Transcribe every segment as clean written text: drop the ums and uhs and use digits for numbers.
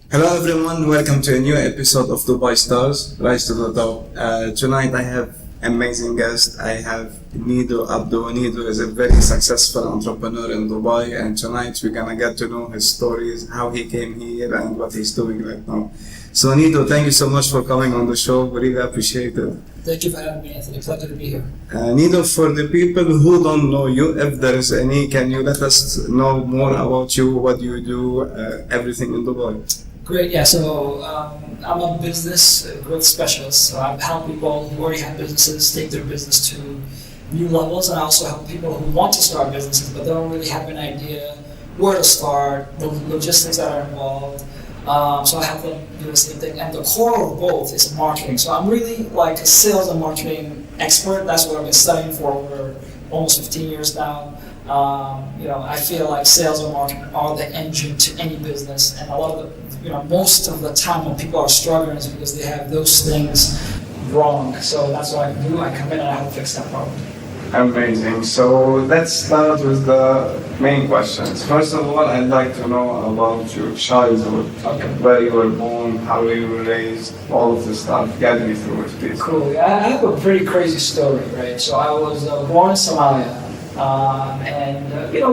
Hello everyone, welcome to a new episode of Dubai Stars, Rise to the Top. Tonight I have amazing guest. I have Nido Abdo. Nido is a very successful entrepreneur in Dubai, and tonight we're gonna get to know his stories, how he came here and what he's doing right now. So Nido, thank you so much for coming on the show. We really appreciate it. Thank you for having me, Anthony. Pleasure to be here. Nido, for the people who don't know you, if there is any, can you let us know more about you, what you do, everything in Dubai? Great, yeah. So I'm a business growth specialist. So I help people who already have businesses take their business to new levels, and I also help people who want to start businesses but they don't really have an idea where to start, the logistics that are involved. So I help them do the same thing. And the core of both is marketing. So I'm really like a sales and marketing expert. That's what I've been studying for over almost 15 years now. I feel like sales and marketing are the engine to any business, and a lot of most of the time when people are struggling is because they have those things wrong. So that's what I do. I come in and I help fix that problem. Amazing. So let's start with the main questions. First of all, I'd like to know about your childhood. Okay. Where you were born, how you were raised, all of this stuff. Guide me through it, please. Cool. I have a pretty crazy story, right? So I was born in Somalia.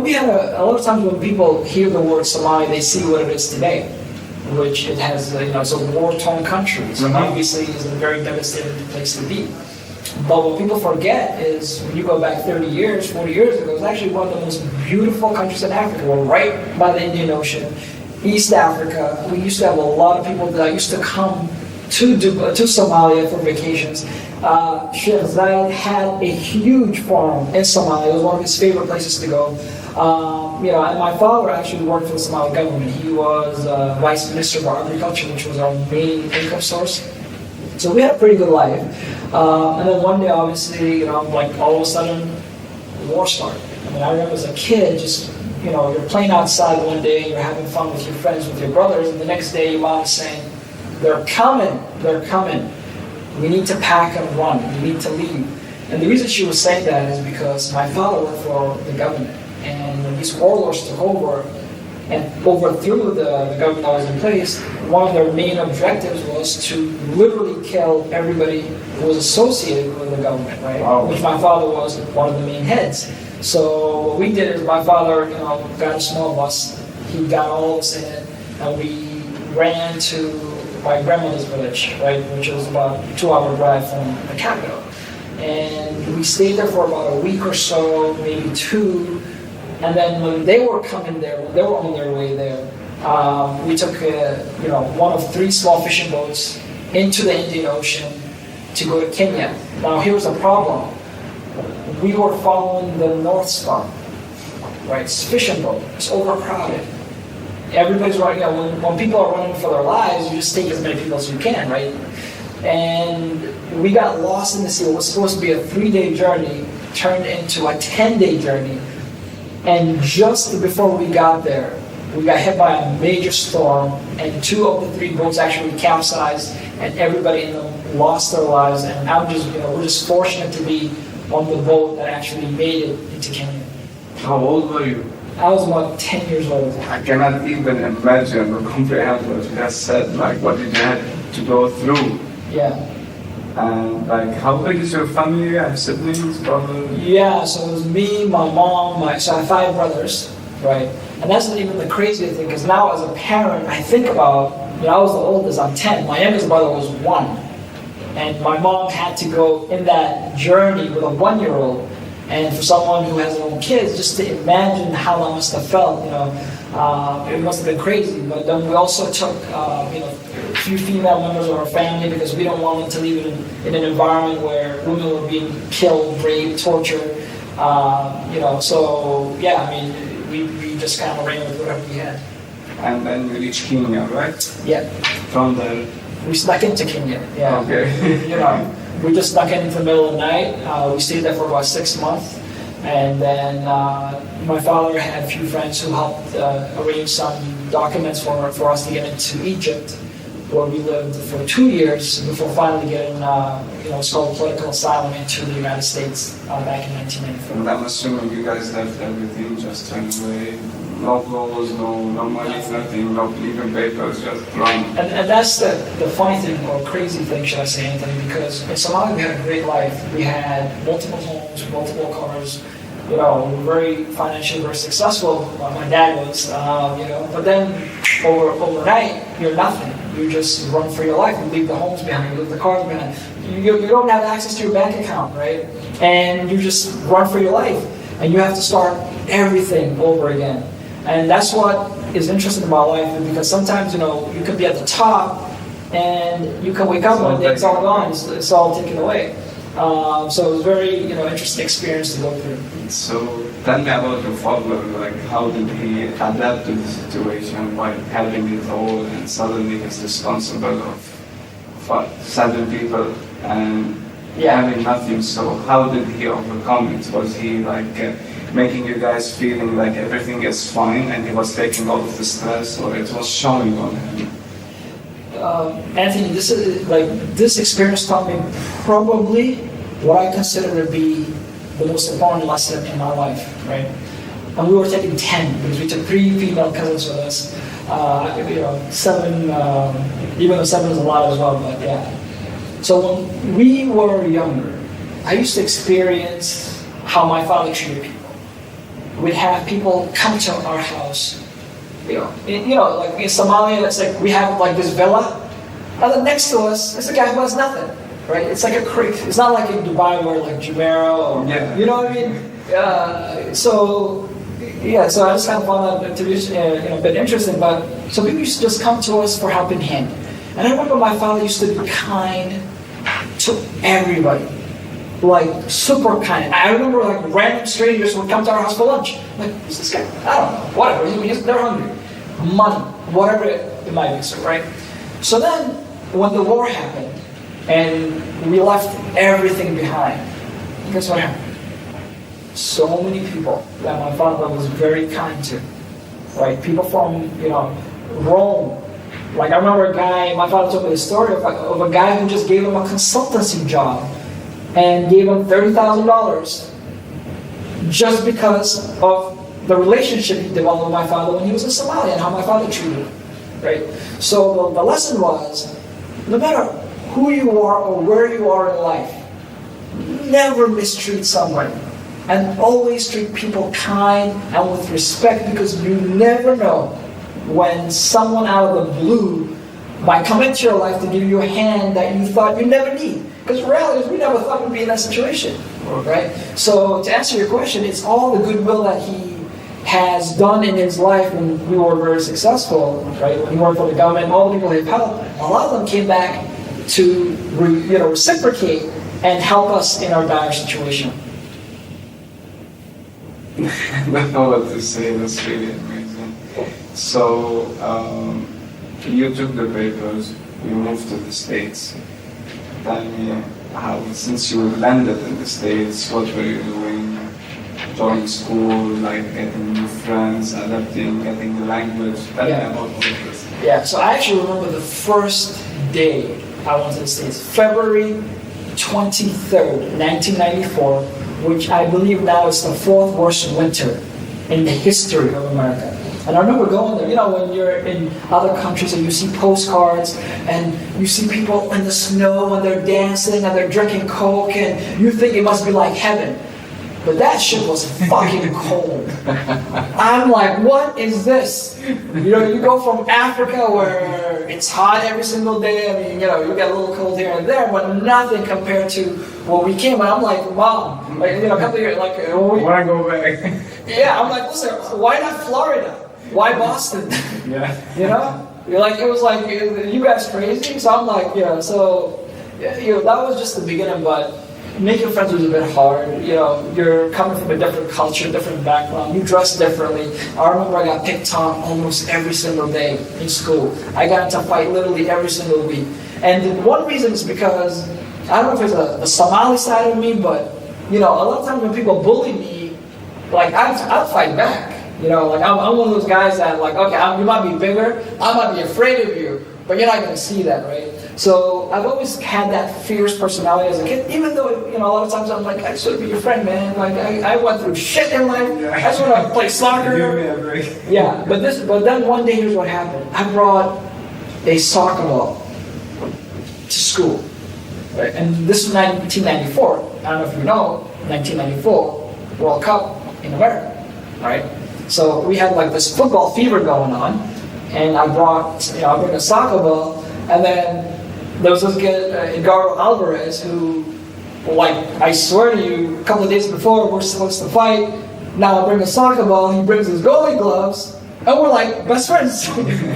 We had a lot of times when people hear the word Somalia, they see what it is today, which it has, it's a war-torn country. So obviously it's a very devastating place to be. But what people forget is when you go back 30 years, 40 years ago, it was actually one of the most beautiful countries in Africa. We're right by the Indian Ocean, East Africa. We used to have a lot of people that used to come to Somalia for vacations. Sheikh Zayed had a huge farm in Somalia. It was one of his favorite places to go. And my father actually worked for the Somali government. He was Vice Minister of Agriculture, which was our main income source. So we had a pretty good life. And then one day, obviously, all of a sudden, war started. I remember as a kid, you're playing outside one day, you're having fun with your friends, with your brothers, and the next day your mom is saying, they're coming. We need to pack and run. We need to leave. And the reason she was saying that is because my father worked for the government. And when these warlords took over and overthrew the government that was in place, one of their main objectives was to literally kill everybody who was associated with the government, right? Wow. Which my father was one of the main heads. So what we did is my father, got a small bus. He got all of us in it, and we ran to my grandmother's village, right, which was about a 2-hour drive from the capital. And we stayed there for about a week or so, maybe two. And then when they were coming there, when they were on their way there, we took one of 3 small fishing boats into the Indian Ocean to go to Kenya. Now here's the problem. We were following the North Star, right? It's a fishing boat. It's overcrowded. Everybody's running, when people are running for their lives, you just take as many people as you can, right? And we got lost in the sea. It was supposed to be a 3-day journey, turned into a 10-day journey. And just before we got there, we got hit by a major storm, and 2 of the 3 boats actually capsized, and everybody in them lost their lives. And we're just fortunate to be on the boat that actually made it into Kenya. How old were you? I was about 10 years old. I cannot even imagine or comprehend what you just said. What did you have to go through? Yeah. And how big is your family? You have siblings, brothers? Yeah, so it was me, my mom, so I have 5 brothers, right? And that's not even the crazy thing, because now as a parent, I think about, I was the oldest, I'm 10. My youngest brother was 1. And my mom had to go in that journey with a 1-year-old. And for someone who has their own kids, just to imagine how I must have felt, it must have been crazy. But then we also took, a few female members of our family because we don't want them to live in an environment where women were being killed, raped, tortured. We just kind of ran with whatever we had. And then you reached Kenya, right? Yeah. From there? We snuck into Kenya, yeah. Okay. We just snuck in the middle of the night. We stayed there for about 6 months. And then my father had a few friends who helped arrange some documents for us to get into Egypt, where we lived for 2 years before finally getting, it's called political asylum into the United States back in 1994. And I'm assuming you guys left everything, just turned away? no clothes, no money, nothing, no even papers, just run. And that's the funny thing, or crazy thing, should I say, Anthony, because in Somalia we had a great life. We had multiple homes, multiple cars, you know, very financially very successful. Well, my dad was, you know, but then overnight, you're nothing. You just run for your life. You leave the homes behind, you leave the cars behind. You don't have access to your bank account, right? And you just run for your life. And you have to start everything over again. And that's what is interesting about life, because sometimes, you know, you could be at the top and you can wake up one day, it's all gone, it's all taken away. So it was very, you know, interesting experience to go through. So tell me about your father, like how did he adapt to the situation by having it all and suddenly he's responsible of 7 people and having nothing. So how did he overcome it? Was he like making you guys feeling like everything is fine and he was taking all of the stress, or it was showing on him? Anthony, this experience taught me probably what I consider to be the most important lesson in my life, right? And we were taking 10 because we took 3 female cousins with us. You know, 7, even though 7 is a lot as well, but yeah. So when we were younger, I used to experience how my father treated people. We'd have people come to our house. You know, like in Somalia, it's like we have like this villa, and then next to us is a guy who has nothing, right? It's like a creek. It's not like in Dubai where like Jumeirah or you know what I mean. So I just kind of found that to be a bit interesting. But so people used to just come to us for helping hand, and I remember my father used to be kind to everybody. Like super kind. I remember like random strangers would come to our house for lunch. Like, who's this guy? I don't know. Whatever. They're hungry. Money. Whatever it might be. So, right? So then, when the war happened, and we left everything behind, guess what happened? So many people that my father was very kind to. Right? People from, you know, Rome. Like I remember a guy, my father told me the story of a guy who just gave him a consultancy job and gave him $30,000 just because of the relationship he developed with my father when he was in Somalia and how my father treated him, right? So the lesson was, no matter who you are or where you are in life, never mistreat somebody, and always treat people kind and with respect, because you never know when someone out of the blue might come into your life to give you a hand that you thought you never need. Because the reality is we never thought we'd be in that situation, right? So to answer your question, it's all the goodwill that he has done in his life when we were very successful, right? When he worked for the government, all the people he've helped, a lot of them came back to reciprocate and help us in our dire situation. I don't know what to say, that's really amazing. So, you took the papers, you moved to the States. Tell me how, since you landed in the States, what were you doing? Joining school, like getting new friends, adapting, getting the language. Tell me about all of this. Yeah, so I actually remember the first day I went to the States, February 23rd, 1994, which I believe now is the 4th worst winter in the history of America. And I remember going there, you know, when you're in other countries and you see postcards and you see people in the snow and they're dancing and they're drinking Coke and you think it must be like heaven. But that shit was fucking cold. I'm like, what is this? You know, you go from Africa where it's hot every single day. I mean, you know, you get a little cold here and there, but nothing compared to when we came. And I'm like, Mom, like, you know, come here, like, when I go back. Yeah, I'm like, listen, why not Florida? Why Boston? Yeah. You know? You're like, it was like, you guys crazy? So I'm like, you know, so, you know, that was just the beginning, but making friends was a bit hard. You know, you're coming from a different culture, different background, you dress differently. I remember I got picked on almost every single day in school. I got into a fight literally every single week. And one reason is because, I don't know if it's a Somali side of me, but, you know, a lot of times when people bully me, like, I'd fight back. You know, like I'm one of those guys that like, okay, you might be bigger, I might be afraid of you, but you're not going to see that, right? So I've always had that fierce personality as a kid, even though, a lot of times I'm like, I just want to be your friend, man. Like, I went through shit in life. I just want to play soccer. Yeah, but then one day, here's what happened. I brought a soccer ball to school, right? And this was 1994. I don't know if you know, 1994 World Cup in America, right? So we had like this football fever going on, and I brought a soccer ball, and then there was this kid, Edgardo Alvarez, who, like, I swear to you, a couple of days before we're supposed to fight, now I bring a soccer ball, he brings his goalie gloves, and we're like best friends,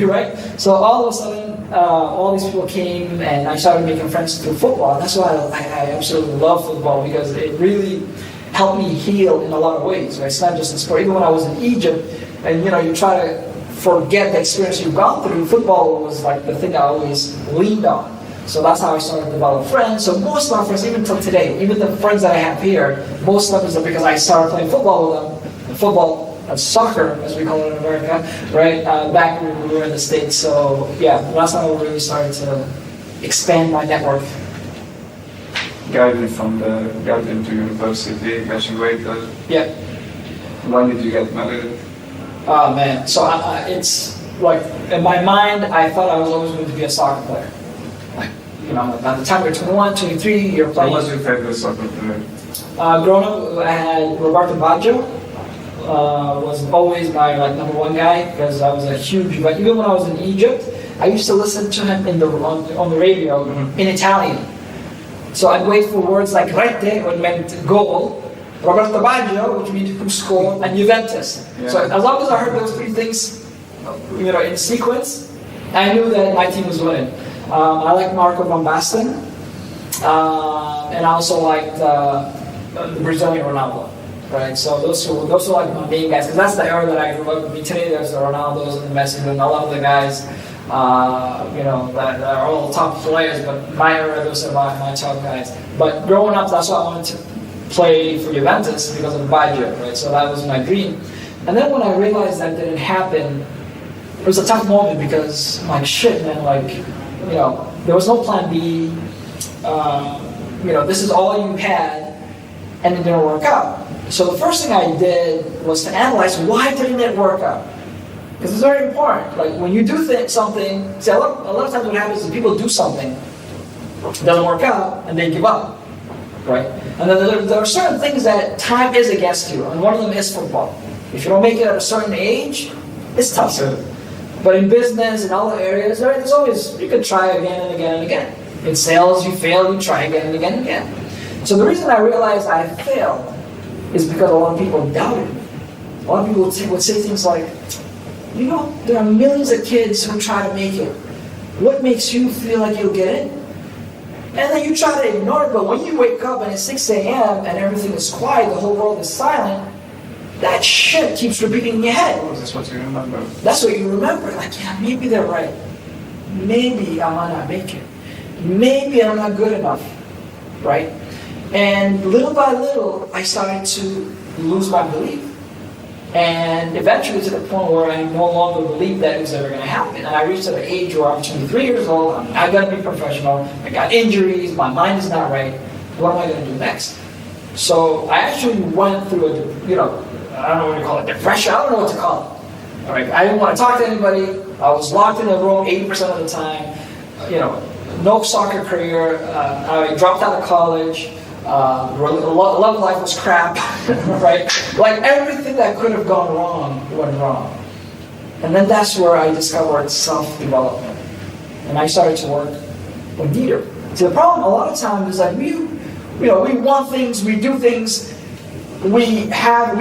right? So all of a sudden, all these people came, and I started making friends through football, and that's why I absolutely love football, because it really helped me heal in a lot of ways, right? It's not just in sport. Even when I was in Egypt, and you try to forget the experience you've gone through, football was like the thing I always leaned on. So that's how I started to develop friends. So most of my friends, even till today, even the friends that I have here, most of them are because I started playing football with them. Football, soccer, as we call it in America, right? Back when we were in the States. So yeah, that's how I really started to expand my network. Got into university, graduated. Yeah. When did you get married? Oh man, so it's like, in my mind, I thought I was always going to be a soccer player. Like, by the time you're 21, 23, you're playing. What was your favorite soccer player? Growing up, I had Roberto Baggio. Was always my number one guy, because I was a huge. But even when I was in Egypt, I used to listen to him on the radio in Italian. So I'd wait for words like rete, which meant goal, Roberto Baggio, which means who scored, and Juventus. Yeah. So as long as I heard those three things, in sequence, I knew that my team was winning. I liked Marco van Basten, and I also liked the Brazilian Ronaldo. Right, so those are like my main guys, because that's the era that I grew up with. Today there's the Ronaldos and the Messi, and a lot of the guys, that are all top players. But my era, those are my top guys. But growing up, that's why I wanted to play for Juventus, because of Baggio, right? So that was my dream. And then when I realized that didn't happen, it was a tough moment, because I'm like, shit, man, there was no plan B. This is all you had, and it didn't work out. So the first thing I did was to analyze, why didn't it work out? Because it's very important. Like, when you do something, see, a lot of times what happens is people do something, it doesn't work out, and they give up, right? And then there are certain things that time is against you, and one of them is football. If you don't make it at a certain age, it's tough. But in business and other areas, there's always, you can try again and again and again. In sales, you fail, you try again and again and again. So the reason I realized I failed is because a lot of people doubted me. A lot of people would say things like, there are millions of kids who try to make it. What makes you feel like you'll get it? And then you try to ignore it, but when you wake up and it's 6 a.m. and everything is quiet, the whole world is silent, that shit keeps repeating in your head. That's what you remember. That's what you remember. Like, yeah, maybe they're right. Maybe I might not make it. Maybe I'm not good enough, right? And little by little, I started to lose my belief. And eventually to the point where I no longer believed that it was ever going to happen. And I reached an age where I'm 23 years old, I'm not going to be professional, I got injuries, my mind is not right. What am I going to do next? So I actually went through I don't know what to call it, depression, I don't know what to call it. All right, I didn't want to talk to anybody, I was locked in a room 80% of the time, no soccer career, I dropped out of college. Love life was crap, right? Like, everything that could have gone wrong went wrong. And then that's where I discovered self-development. And I started to work with Nido. So the problem a lot of times is like, we want things, we do things, we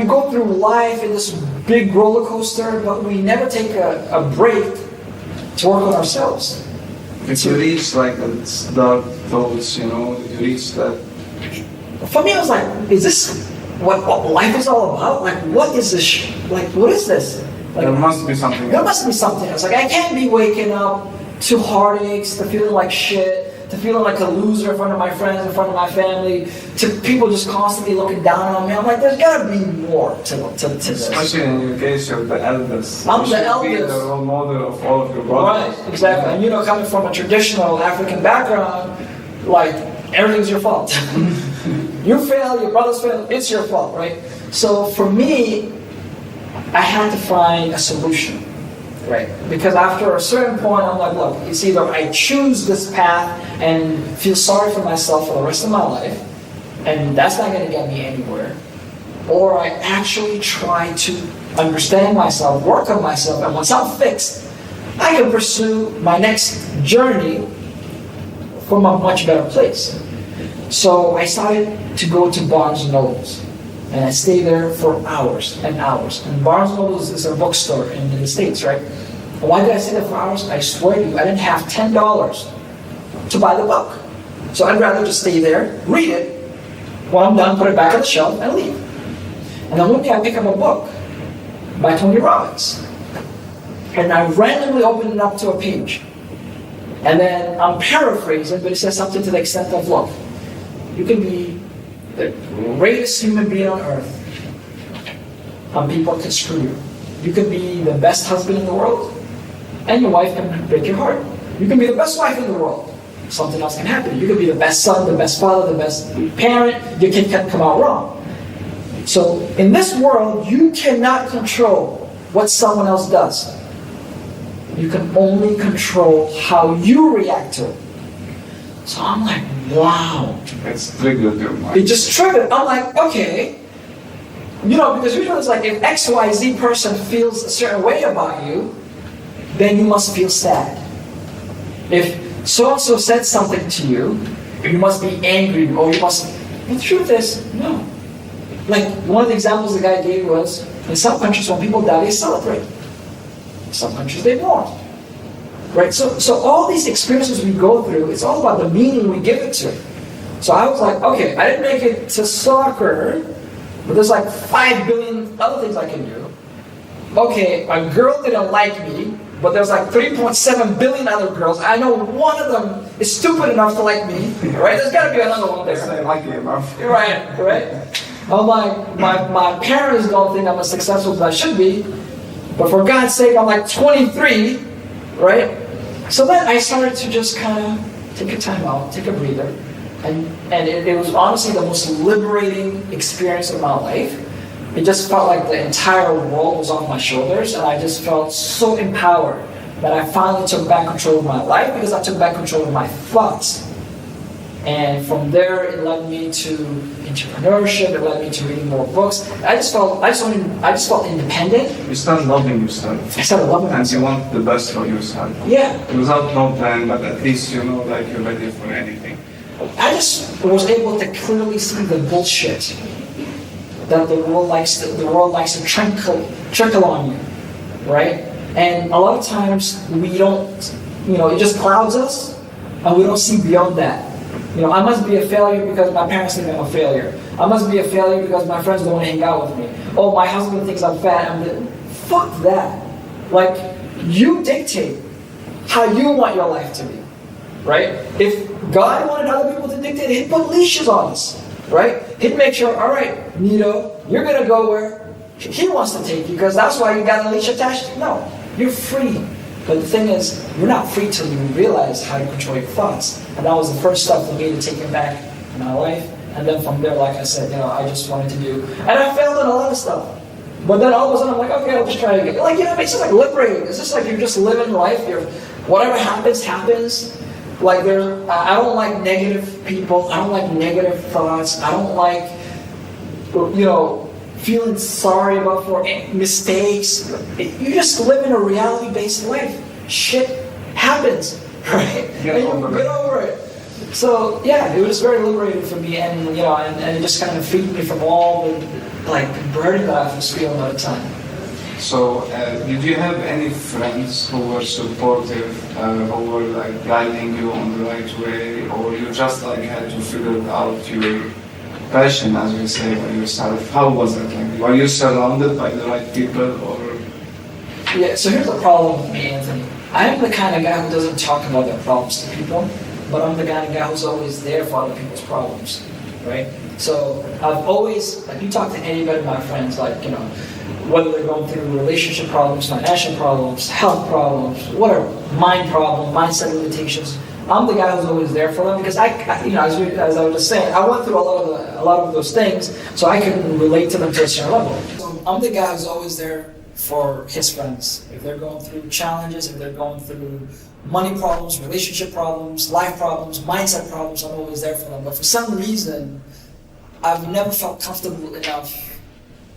go through life in this big roller coaster, but we never take a break to work on ourselves. If you reach the dark thoughts, did you reach that? For me, I was like, is this what life is all about? Like, what is this? What is this? Like, there must be something. There must be something else. Like, I can't be waking up to heartaches, to feeling like shit, to feeling like a loser in front of my friends, in front of my family, to people just constantly looking down on me. I'm like, there's gotta be more to this. Especially in your case, you're the eldest. I'm You the should be eldest. the role model of all of your brothers. Right, exactly. And coming from a traditional African background, like, everything's your fault. You fail, your brothers fail, it's your fault, right? So for me, I had to find a solution, right? Because after a certain point, I'm like, look, it's either I choose this path and feel sorry for myself for the rest of my life, and that's not going to get me anywhere, or I actually try to understand myself, work on myself, and once I'm fixed, I can pursue my next journey from a much better place. So I started to go to Barnes & Nobles. And I stayed there for hours and hours. And Barnes & Nobles is a bookstore in the States, right? And why did I stay there for hours? I swear to you, I didn't have $10 to buy the book. So I'd rather just stay there, read it, when I'm done, put it back on the shelf, and leave. And then one day I pick up a book by Tony Robbins. And I randomly open it up to a page. And then I'm paraphrasing, but it says something to the extent of, look, you can be the greatest human being on earth, and people can screw you. You can be the best husband in the world, and your wife can break your heart. You can be the best wife in the world. Something else can happen. You can be the best son, the best father, the best parent. Your kid can come out wrong. So in this world, you cannot control what someone else does. You can only control how you react to it. So I'm like, wow. It's triggered your mind. It just triggered. I'm like, okay. Because usually it's like if XYZ person feels a certain way about you, then you must feel sad. If so-and-so said something to you, you must be angry, or you must... The truth is, no. Like, one of the examples the guy gave was, in some countries when people die, they celebrate. In some countries they mourn. Right? So all these experiences we go through, it's all about the meaning we give it to. So I was like, okay, I didn't make it to soccer, but there's like 5 billion other things I can do. Okay, a girl didn't like me, but there's like 3.7 billion other girls. I know one of them is stupid enough to like me, right? There's got to be another one there. That's not lucky enough. Right. I'm like, my parents don't think I'm as successful as I should be, but for God's sake, I'm like 23, right? So then I started to just kind of take a time out, take a breather, and it was honestly the most liberating experience of my life. It just felt like the entire world was off my shoulders, and I just felt so empowered that I finally took back control of my life because I took back control of my thoughts. And from there, it led me to entrepreneurship. It led me to reading more books. I just felt independent. You start loving yourself. I started loving And you myself. want the best for yourself. Yeah. Without no plan, but at least you know like you're ready for anything. I just was able to clearly see the bullshit that the world likes to trickle on you, right? And a lot of times we don't, it just clouds us, and we don't see beyond that. I must be a failure because my parents think I'm a failure. I must be a failure because my friends don't want to hang out with me. Oh, my husband thinks I'm fat. Fuck that. Like, you dictate how you want your life to be, right? If God wanted other people to dictate, He'd put leashes on us, right? He'd make sure, all right, Nido, you're going to go where He wants to take you because that's why you got a leash attached. No, you're free. But the thing is, you're not free till you realize how to control your thoughts. And that was the first step for me to take it back in my life. And then from there, like I said, I just wanted to do. And I failed in a lot of stuff. But then all of a sudden, I'm like, okay, I'll just try again. Like, it's just like liberating. It's just like you're just living life. Whatever happens, happens. Like, I don't like negative people. I don't like negative thoughts. I don't like, feeling sorry about for mistakes. You just live in a reality-based life. Shit happens, right? Get over it. So yeah, it was very liberating for me, and and it just kind of freed me from all the burden that I was feeling at the time. So, did you have any friends who were supportive, who were guiding you on the right way, or you just had to figure out your passion, as you say, by yourself? How was it? Were you surrounded by the right people, or? Yeah. So here's the problem with me, Anthony. I'm the kind of guy who doesn't talk about their problems to people. but I'm the kind of guy who's always there for other people's problems, right? So I've always, like, you talk to anybody of my friends, like, you know, whether they're going through relationship problems, financial problems, health problems, whatever, mind problem, mindset limitations, I'm the guy who's always there for them, because you know, as I was just saying, I went through a lot of those things, so I can relate to them to a certain level. So I'm the guy who's always there for his friends. If they're going through challenges, if they're going through money problems, relationship problems, life problems, mindset problems, I'm always there for them. But for some reason, I've never felt comfortable enough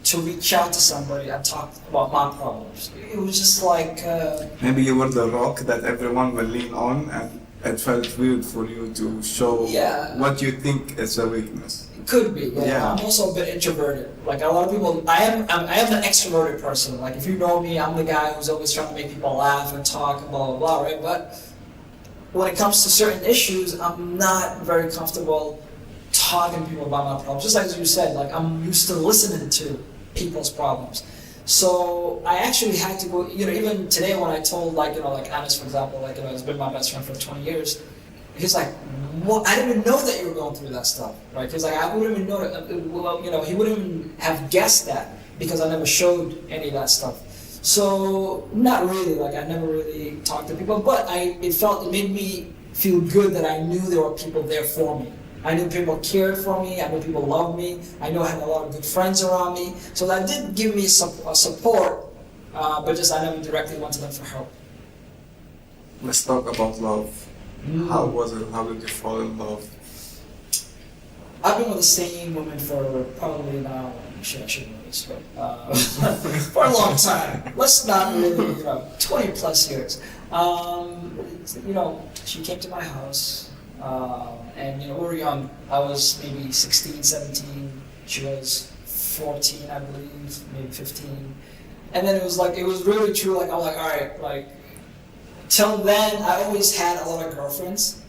to reach out to somebody and talk about my problems. It was just like... Maybe you were the rock that everyone will lean on, and it felt weird for you to show what you think is a weakness. It could be, yeah. I'm also a bit introverted. Like a lot of people, I am an extroverted person. Like if you know me, I'm the guy who's always trying to make people laugh and talk and blah, blah, blah, right? But when it comes to certain issues, I'm not very comfortable talking to people about my problems. Just like as you said, like I'm used to listening to people's problems. So I actually had to go, you know, even today when I told, like, you know, like Anas, for example, like, you know, he's been my best friend for 20 years, he's like, what? I didn't even know that you were going through that stuff, right? He's like, I wouldn't even know that, well, you know, he wouldn't even have guessed that because I never showed any of that stuff. So, not really, like, I never really talked to people, but it made me feel good that I knew there were people there for me. I knew people cared for me, I knew people loved me, I knew I had a lot of good friends around me. So that did give me some support, but just I never directly went to them for help. Let's talk about love. How was it? How did you fall in love? I've been with the same woman for probably now, I shouldn't know this, but for a long time. Let's not really, you know, 20 plus years. You know, she came to my house. And you know, we were young. I was maybe 16, 17. She was 14, I believe, maybe 15. And then it was really true. Like, I'm like, all right, like, till then, I always had a lot of girlfriends,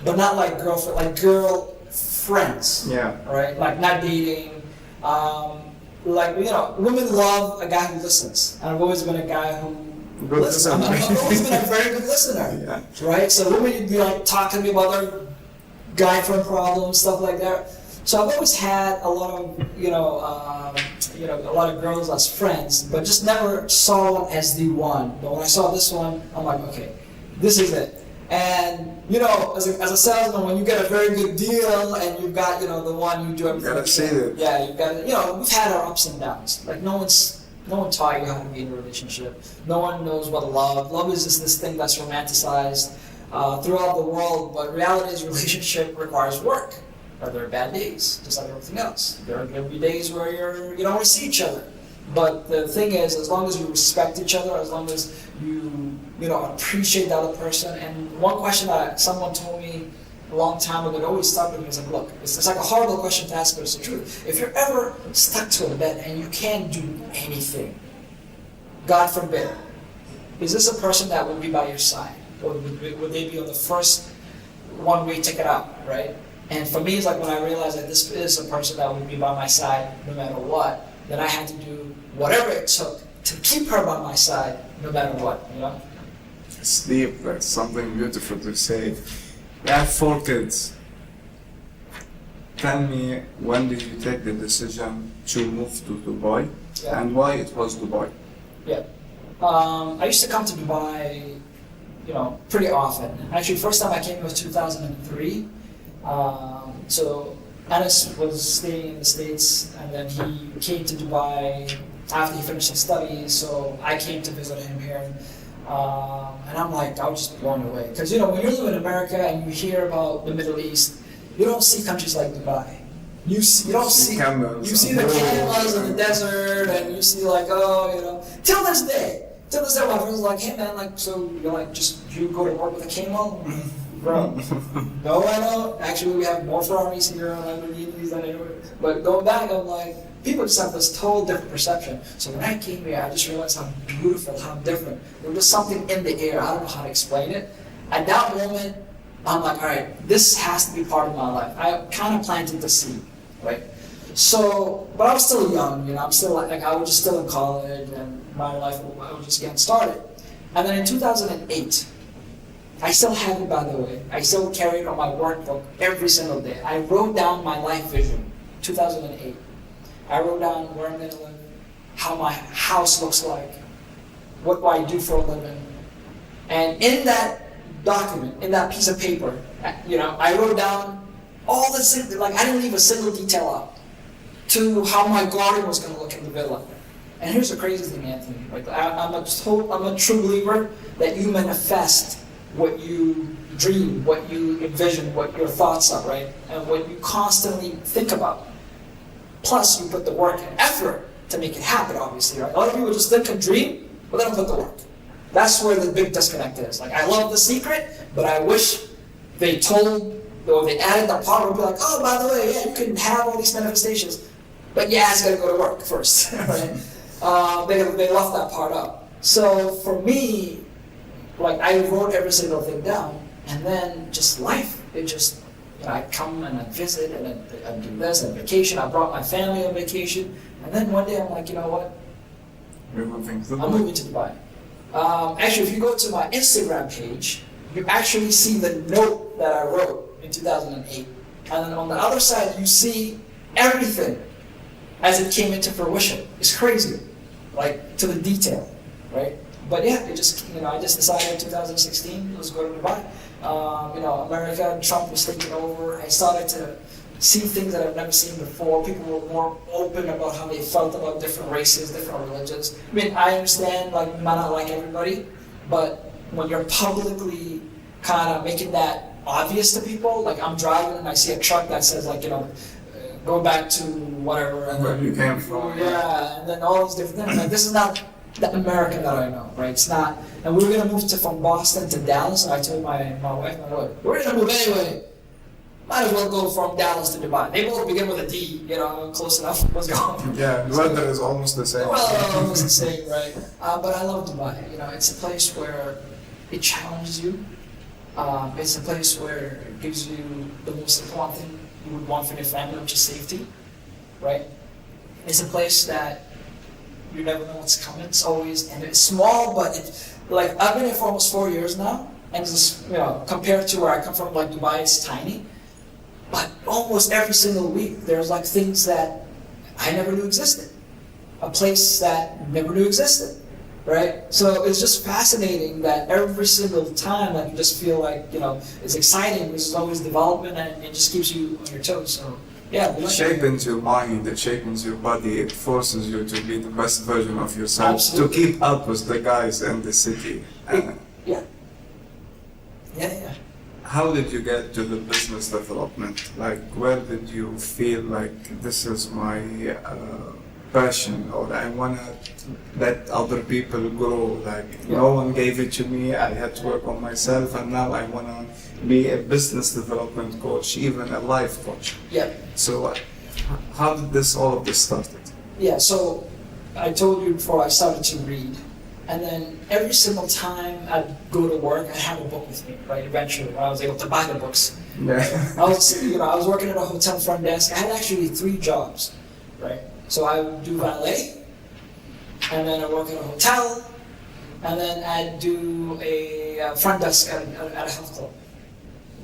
but not like girlfriend, like girl friends. Yeah. Right? Like, not dating. Like, you know, women love a guy who listens. And I've always been a guy who listens. I've always been a very good listener. Yeah. Right? So women would be like talking to me about their guy friend problems, stuff like that. So I've always had a lot of, a lot of girls as friends, but just never saw one as the one. But when I saw this one, I'm like, okay, this is it. And, you know, as a salesman, when you get a very good deal and you've got, you know, the one you do everything. You gotta say it. Yeah, you've got, you know, we've had our ups and downs. Like, no one taught you how to be in a relationship. No one knows what love. Love is just this thing that's romanticized throughout the world, but reality is relationship requires work. There are bad days, just like everything else. There are going to be days where you don't want to see each other. But the thing is, as long as you respect each other, as long as you appreciate the other person. And one question that someone told me a long time ago that always stuck with me is like, look, it's like a horrible question to ask, but it's the truth. If you're ever stuck to a bed and you can't do anything, God forbid, is this a person that would be by your side? Or would they be on the first one-way ticket out, right? And for me, it's like when I realized that this is a person that would be by my side no matter what, then I had to do whatever it took to keep her by my side no matter what, you know? It's deep, that's something beautiful to say. You have 4 kids. Tell me, when did you take the decision to move to Dubai and why it was Dubai? Yeah. I used to come to Dubai, pretty often. Actually, first time I came was 2003. So Anas was staying in the States, and then he came to Dubai after he finished his studies, so I came to visit him here. And I'm like, I was just blown away. Because, when you live in America and you hear about the Middle East, you don't see countries like Dubai. You see the camels in the desert, and you see till this day, my friends are like, hey man, so you're you go to work with a camel? Bro, no, I don't. Actually, we have more Ferraris here on Lamborghinis than anywhere. But going back, I'm like, people just have this total different perception. So when I came here, I just realized how beautiful, how different. There was just something in the air. I don't know how to explain it. At that moment, I'm like, all right, this has to be part of my life. I kind of planted the seed, right? So, but I was still young, I'm still I was just still in college, and my life, I was just getting started. And then in 2008, I still have it, by the way. I still carry it on my workbook every single day. I wrote down my life vision, 2008. I wrote down where I'm going to live, how my house looks like, what do I do for a living. And in that document, in that piece of paper, I wrote down all the things, like I didn't leave a single detail out, to how my garden was going to look in the villa. And here's the crazy thing, Anthony. Like I'm a true believer that you manifest what you dream, what you envision, what your thoughts are, right? And what you constantly think about. Plus, you put the work and effort to make it happen, obviously, right? A lot of people just think and dream, but they don't put the work. That's where the big disconnect is. Like, I love The Secret, but I wish they told, or they added that part where people be like, oh, by the way, yeah, you can have all these manifestations, but yeah, it's got to go to work first, right? They left that part out. So for me, like, I wrote every single thing down, and then just life, it just, I come and I visit, and I do this, and vacation. I brought my family on vacation, and then one day I'm like, you know what? You're moving to I'm moving to Dubai. Actually, if you go to my Instagram page, you actually see the note that I wrote in 2008. And then on the other side, you see everything as it came into fruition. It's crazy, like to the detail, right? But yeah, I just decided in 2016, let's go to Dubai. America, Trump was taking over. I started to see things that I've never seen before. People were more open about how they felt about different races, different religions. I mean, I understand, like, you might not like everybody, but when you're publicly kind of making that obvious to people, like I'm driving and I see a truck that says, like, go back to whatever. And where you came from. Yeah, and then all these different things. Like, this is not the America that I know, right? It's not. And we were going to move from Boston to Dallas, and I told my wife, we're going to move anyway. Might as well go from Dallas to Dubai. They both begin with a D, close enough. Let's go. Yeah, the weather is almost the same. Well, almost the same, right? But I love Dubai. It's a place where it challenges you. It's a place where it gives you the most important thing you would want for your family, which is safety, right? It's a place that you never know what's coming. It's always, and it's small, but I've been here for almost 4 years now, and just, compared to where I come from, like Dubai, it's tiny. But almost every single week, there's like things that I never knew existed. A place that never knew existed, right? So it's just fascinating that every single time that you just feel like, it's exciting, there's always development, and it just keeps you on your toes. So yeah. It shapes your mind, it shapes your body, it forces you to be the best version of yourself. Absolutely. To keep up with the guys in the city. Yeah. How did you get to the business development? Like, where did you feel like this is my passion, or I want to let other people grow? Like, no one gave it to me, I had to work on myself, and now I want to be a business development coach, even a life coach. Yeah. So, how did all of this started? Yeah, so I told you before, I started to read. And then every single time I'd go to work, I'd have a book with me, right? Eventually, I was able to buy the books. Yeah. I was working at a hotel front desk. I had actually 3 jobs, right? So I would do valet, and then I'd work at a hotel, and then I'd do a front desk at a health club.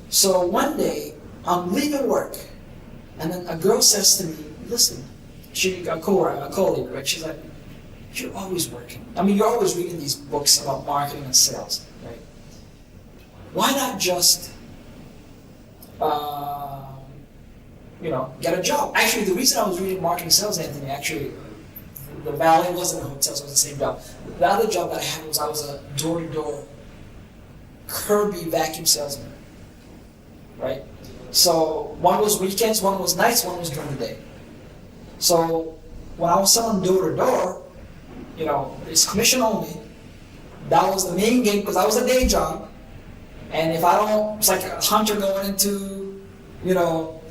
So one day, I'm leaving work, and then a girl says to me, listen, a colleague, right? She's like, you're always working. I mean, you're always reading these books about marketing and sales, right? Why not just, get a job? Actually, the reason I was reading marketing and sales, Anthony, actually, the valet wasn't a hotel, so it was the same job. The other job that I had was I was a door-to-door Kirby vacuum salesman, right? So one was weekends, one was nights, one was during the day. So when I was selling door-to-door, it's commission only. That was the main game because that was a day job. And if I don't, it's like a hunter going into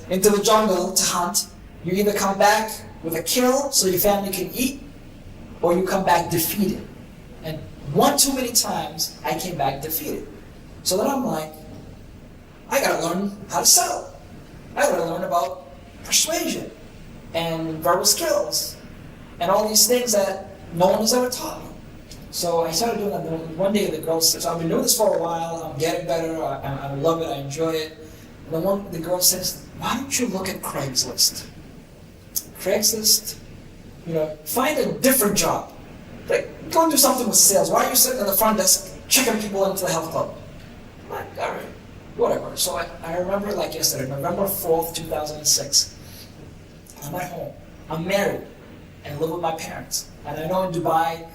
the jungle to hunt. You either come back with a kill so your family can eat, or you come back defeated. And one too many times, I came back defeated. So then I'm like, I gotta learn how to sell. I gotta learn about persuasion and verbal skills and all these things that no one has ever taught me. So I started doing that. Then one day the girl said, so I've been doing this for a while, I'm getting better, I love it, I enjoy it. And then the girl says, why don't you look at Craigslist? Craigslist, find a different job. Like, go and do something with sales. Why are you sitting at the front desk checking people into the health club? I'm like, all right, whatever. So I remember like yesterday, November 4th, 2006. I'm at home. I'm married and live with my parents. And I know in Dubai,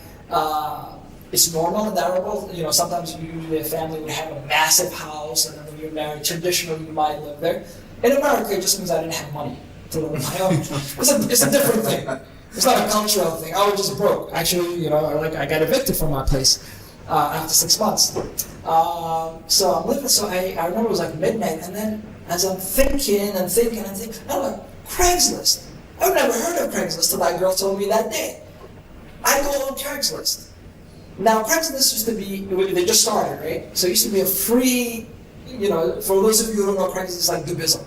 it's normal and desirable. Sometimes usually a family would have a massive house, and then when you're married, traditionally you might live there. In America, it just means I didn't have money to live on my own. It's a different thing. It's not a cultural thing. I was just broke. Actually, I got evicted from my place after 6 months. So I'm living. So I remember it was like midnight, and then as I'm thinking, I'm like, Craigslist. I've never heard of Craigslist till that girl told me that day. I go on Craigslist. Now, Craigslist used to be, they just started, right? So it used to be a free, for those of you who don't know, Craigslist is like Dubism.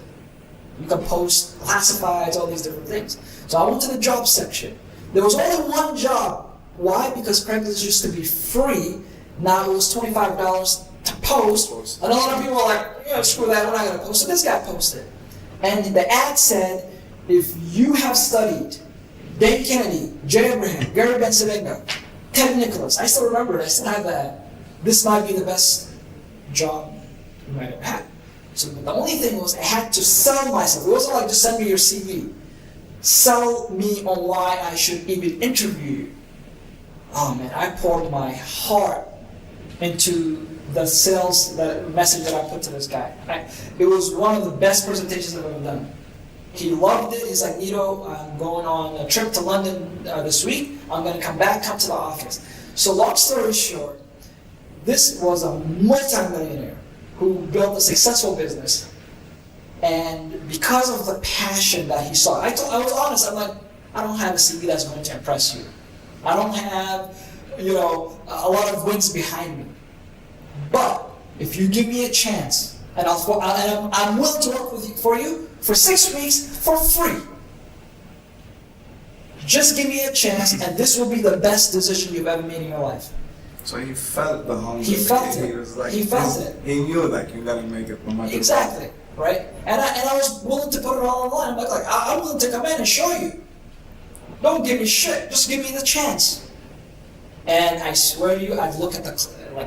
You can post classifieds, all these different things. So I went to the job section. There was only one job. Why? Because Craigslist used to be free. Now it was $25 to post. And a lot of people were like, screw that, we're not going to post. So this guy posted. And the ad said, if you have studied Dave Kennedy, Jay Abraham, Gary Bencivenga, Ted Nicholas, I still remember it, I still have that. This might be the best job you might have had. So the only thing was I had to sell myself. It wasn't like just send me your CV. Sell me on why I should even interview you. Oh man, I poured my heart into the sales message that I put to this guy. It was one of the best presentations I've ever done. He loved it. He's like, Nido, I'm going on a trip to London this week. I'm going to come to the office. So long story short, this was a multi-millionaire who built a successful business. And because of the passion that he saw, I was honest. I'm like, I don't have a CV that's going to impress you. I don't have, a lot of wins behind me. But if you give me a chance, and I'm willing to work for you for 6 weeks for free. Just give me a chance, and this will be the best decision you've ever made in your life. So he felt the hunger. He felt it. He was like, he felt it. He knew that you're gonna make it no matter Exactly, right? And I was willing to put it all online. I'm like I'm willing to come in and show you. Don't give me shit. Just give me the chance. And I swear to you, I'd look at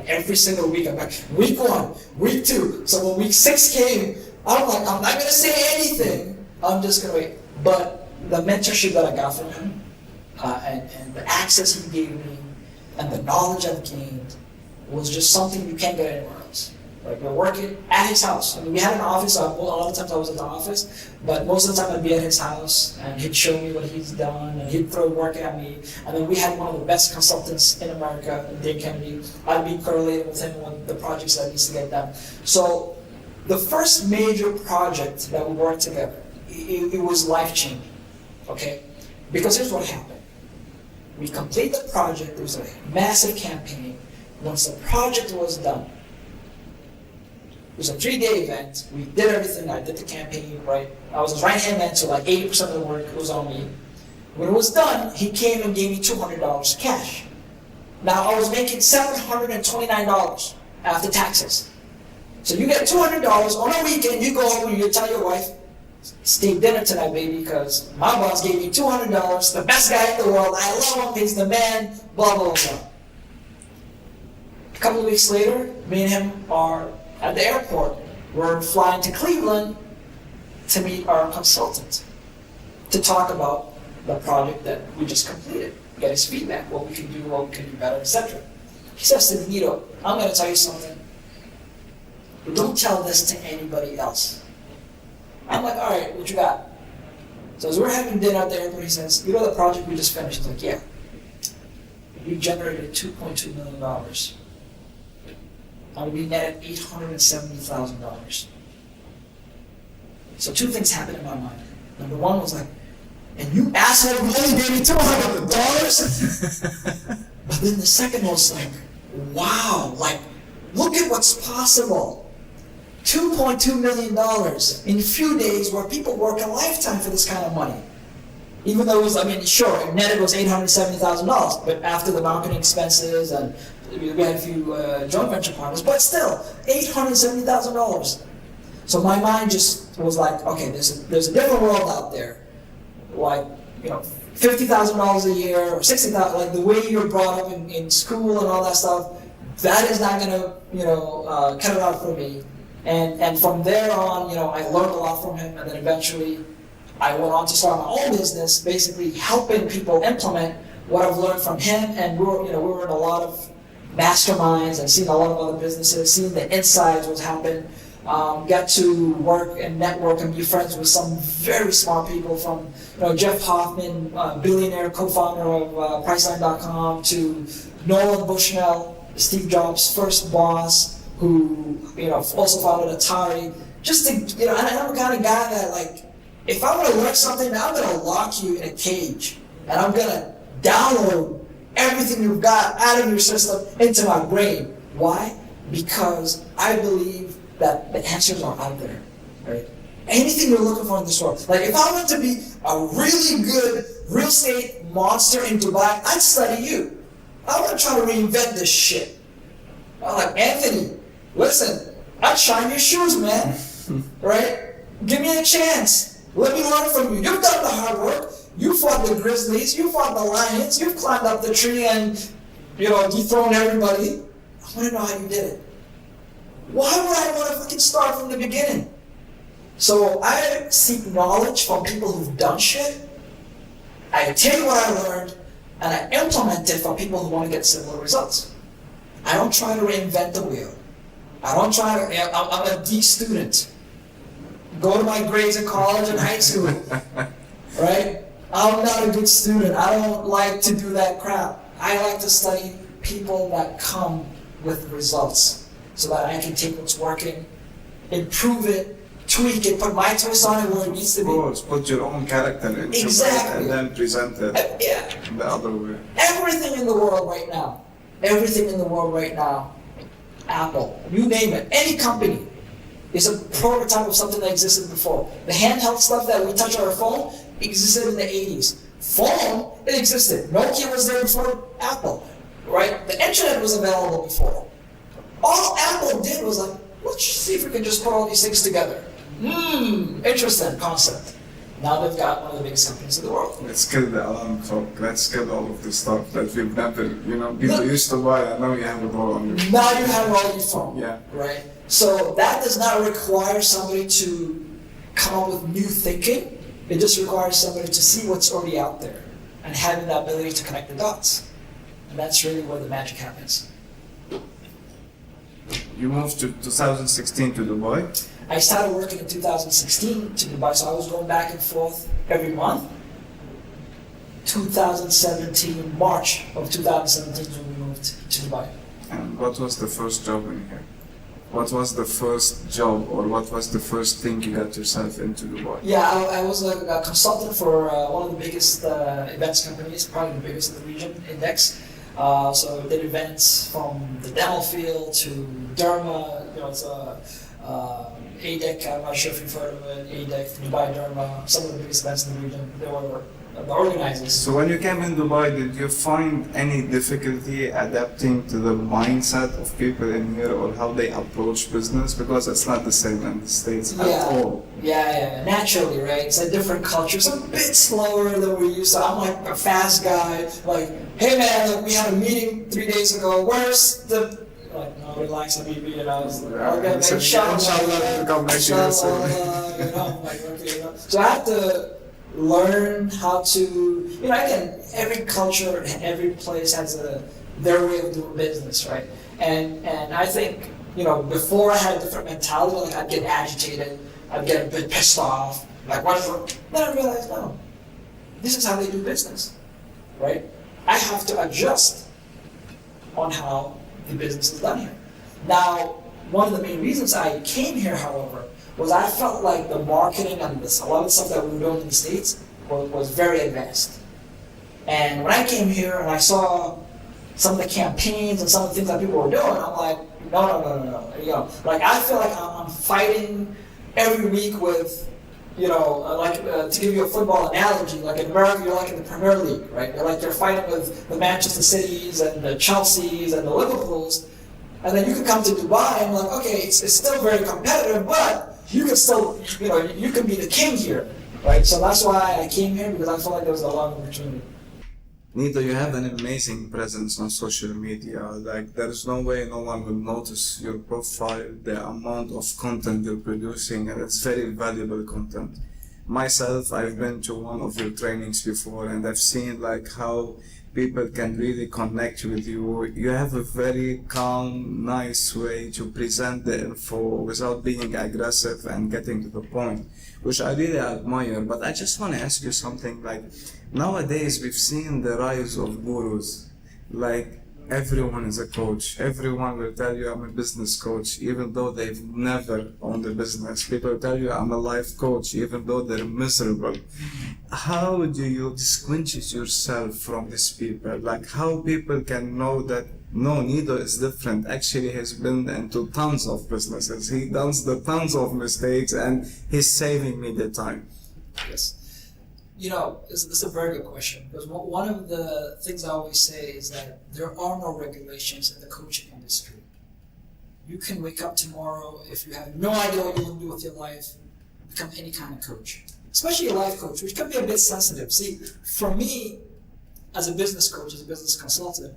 every single week. I'm like, week 1, week 2. So when week 6 came, I'm like, I'm not gonna say anything. I'm just gonna wait. But the mentorship that I got from him, and the access he gave me, and the knowledge I've gained, was just something you can't get anywhere else. Like, we're working at his house. I mean, we had an office. A lot of times I was at the office, but most of the time I'd be at his house, and he'd show me what he's done, and he'd throw work at me. And then we had one of the best consultants in America, Dave Kennedy. I'd be correlated with him on the projects that needs to get done. So the first major project that we worked together, it was life-changing, okay? Because here's what happened. We completed the project. There was a massive campaign. Once the project was done, it was a 3-day event. We did everything. I did the campaign, right? I was his right-hand man, so like 80% of the work was on me. When it was done, he came and gave me $200 cash. Now, I was making $729 after taxes. So you get $200 on a weekend, you go home and you tell your wife, steak dinner tonight, baby, because my boss gave me $200, the best guy in the world, I love him, he's the man, blah, blah, blah. A couple of weeks later, me and him are at the airport. We're flying to Cleveland to meet our consultant to talk about the project that we just completed, get his feedback, what we can do better, etc. He says to me, Nido, I'm going to tell you something. Don't tell this to anybody else. I'm like, all right, what you got? So as we're having dinner at the airport, he says, you know the project we just finished? He's like, yeah. We generated $2.2 million. And we netted $870,000. So 2 things happened in my mind. Number 1 was like, and you asshole, you only gave me $200. But then the second was like, wow, like, look at what's possible. $2.2 million in a few days where people work a lifetime for this kind of money. Even though it was, I mean, sure, net it was $870,000, but after the marketing expenses and we had a few joint venture partners, but still, $870,000. So my mind just was like, okay, there's a different world out there. Like, you know, $50,000 a year or $60,000, like the way you were brought up in school and all that stuff, that is not gonna, you know, cut it out for me. And from there on, you know, I learned a lot from him, and then eventually I went on to start my own business, basically helping people implement what I've learned from him. And we were in a lot of masterminds and seeing a lot of other businesses, seeing the insides, what's happened. Got to work and network and be friends with some very smart people, from Jeff Hoffman, billionaire co-founder of Priceline.com, to Nolan Bushnell, Steve Jobs' first boss, who also founded Atari. Just to, and I'm the kind of guy that, like, if I want to learn something, I'm going to lock you in a cage, and I'm going to download everything you've got out of your system into my brain. Why? Because I believe that the answers are out there, right? Anything you're looking for in this world. Like, if I want to be a really good real estate monster in Dubai, I'd study you. I want to try to reinvent this shit. I'm like, Anthony, listen, I'd shine your shoes, man, right? Give me a chance. Let me learn from you. You've done the hard work. You fought the grizzlies. You fought the lions. You've climbed up the tree and, dethroned everybody. I want to know how you did it. Why would I want to fucking start from the beginning? So I seek knowledge from people who've done shit. I take what I learned and I implement it for people who want to get similar results. I don't try to reinvent the wheel. I'm a D student. Go to my grades in college and high school, right? I'm not a good student. I don't like to do that crap. I like to study people that come with results so that I can take what's working, improve it, tweak it, put my twist on it where it needs to be. Of course, put your own character into it and then present it the other way. Everything in the world right now, Apple, you name it, any company, is a prototype of something that existed before. The handheld stuff that we touch on our phone existed in the 80s. Phone, it existed. Nokia was there before Apple, right? The internet was available before. All Apple did was like, let's see if we can just put all these things together. Interesting concept. Now they've got one of the biggest companies in the world. Let's kill the alarm clock. Let's kill all of the stuff that we've never, people used to buy, and now you have it all on your Now you have it all on your phone. Yeah. Right? So that does not require somebody to come up with new thinking. It just requires somebody to see what's already out there and having the ability to connect the dots. And that's really where the magic happens. You moved to 2016 to Dubai. I started working in 2016 to Dubai, so I was going back and forth every month. 2017, March of 2017 when we moved to Dubai. And what was the first job in here? What was the first job, or what was the first thing you got yourself into Dubai? Yeah, I was a consultant for one of the biggest events companies, probably the biggest in the region, Index. So I did events from the demo field to Derma, it's ADEC, I'm not sure if you've heard of it, ADEC, Dubai Derma, some of the biggest events in the region. They were the organizers. So when you came in Dubai, did you find any difficulty adapting to the mindset of people in here, or how they approach business? Because it's not the same in the States at all. Yeah, naturally, right? It's a different culture. It's a bit slower than we're used to. I'm like a fast guy, like, hey man, like, we had a meeting 3 days ago, where's the... Like, no, relax, Habibi, Inshallah, come next year. So I have to learn how to, again, every culture, every place has their way of doing business, right? And I think, before I had a different mentality, like I'd get agitated, I'd get a bit pissed off, like, what is it? Then I realized, no, this is how they do business, right? I have to adjust on how the business is done here. Now, one of the main reasons I came here, however, was I felt like the marketing and a lot of the stuff that we were doing in the States was very advanced. And when I came here and I saw some of the campaigns and some of the things that people were doing, I'm like, no. Like, I feel like I'm fighting every week with to give you a football analogy, like in America, you're like in the Premier League, right? You're fighting with the Manchester Cities and the Chelseas and the Liverpools, and then you can come to Dubai and like, okay, it's still very competitive, but you can still, you can be the king here, right? So that's why I came here, because I felt like there was a lot of opportunity. Nido, you have an amazing presence on social media. Like, there is no way no one will notice your profile, the amount of content you're producing, and it's very valuable content. Myself, I've been to one of your trainings before, and I've seen like how people can really connect with you. You have a very calm, nice way to present the info without being aggressive and getting to the point, which I really admire. But I just want to ask you something. Like, nowadays we've seen the rise of gurus. Like, everyone is a coach. Everyone will tell you I'm a business coach, even though they've never owned a business. People tell you I'm a life coach, even though they're miserable. How do you distinguish yourself from these people? Like, how people can know that no, Nido is different. Actually, he's been into tons of businesses. He does the tons of mistakes, and he's saving me the time. Yes. This is a very good question, because one of the things I always say is that there are no regulations in the coaching industry. You can wake up tomorrow, if you have no idea what you want to do with your life, become any kind of coach, especially a life coach, which can be a bit sensitive. See, for me, as a business coach, as a business consultant,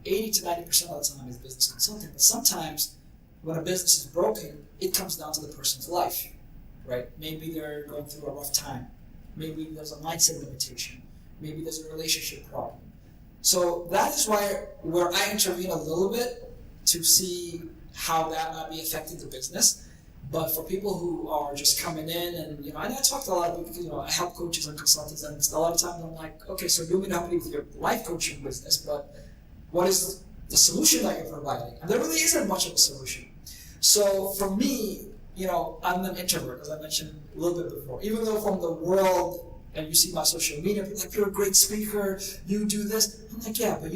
80 to 90% of the time is business consulting, but sometimes when a business is broken, it comes down to the person's life, right? Maybe they're going through a rough time. Maybe there's a mindset limitation. Maybe there's a relationship problem. So that is where I intervene a little bit to see how that might be affecting the business. But for people who are just coming in and, and I talk to a lot of people, because, I help coaches and consultants, and a lot of times I'm like, okay, so you're going to help me with your life coaching business, but what is the solution that you're providing? And there really isn't much of a solution. So for me, I'm an introvert, as I mentioned a little bit before. Even though from the world, and you see my social media, people are like, you're a great speaker, you do this. I'm like, yeah, but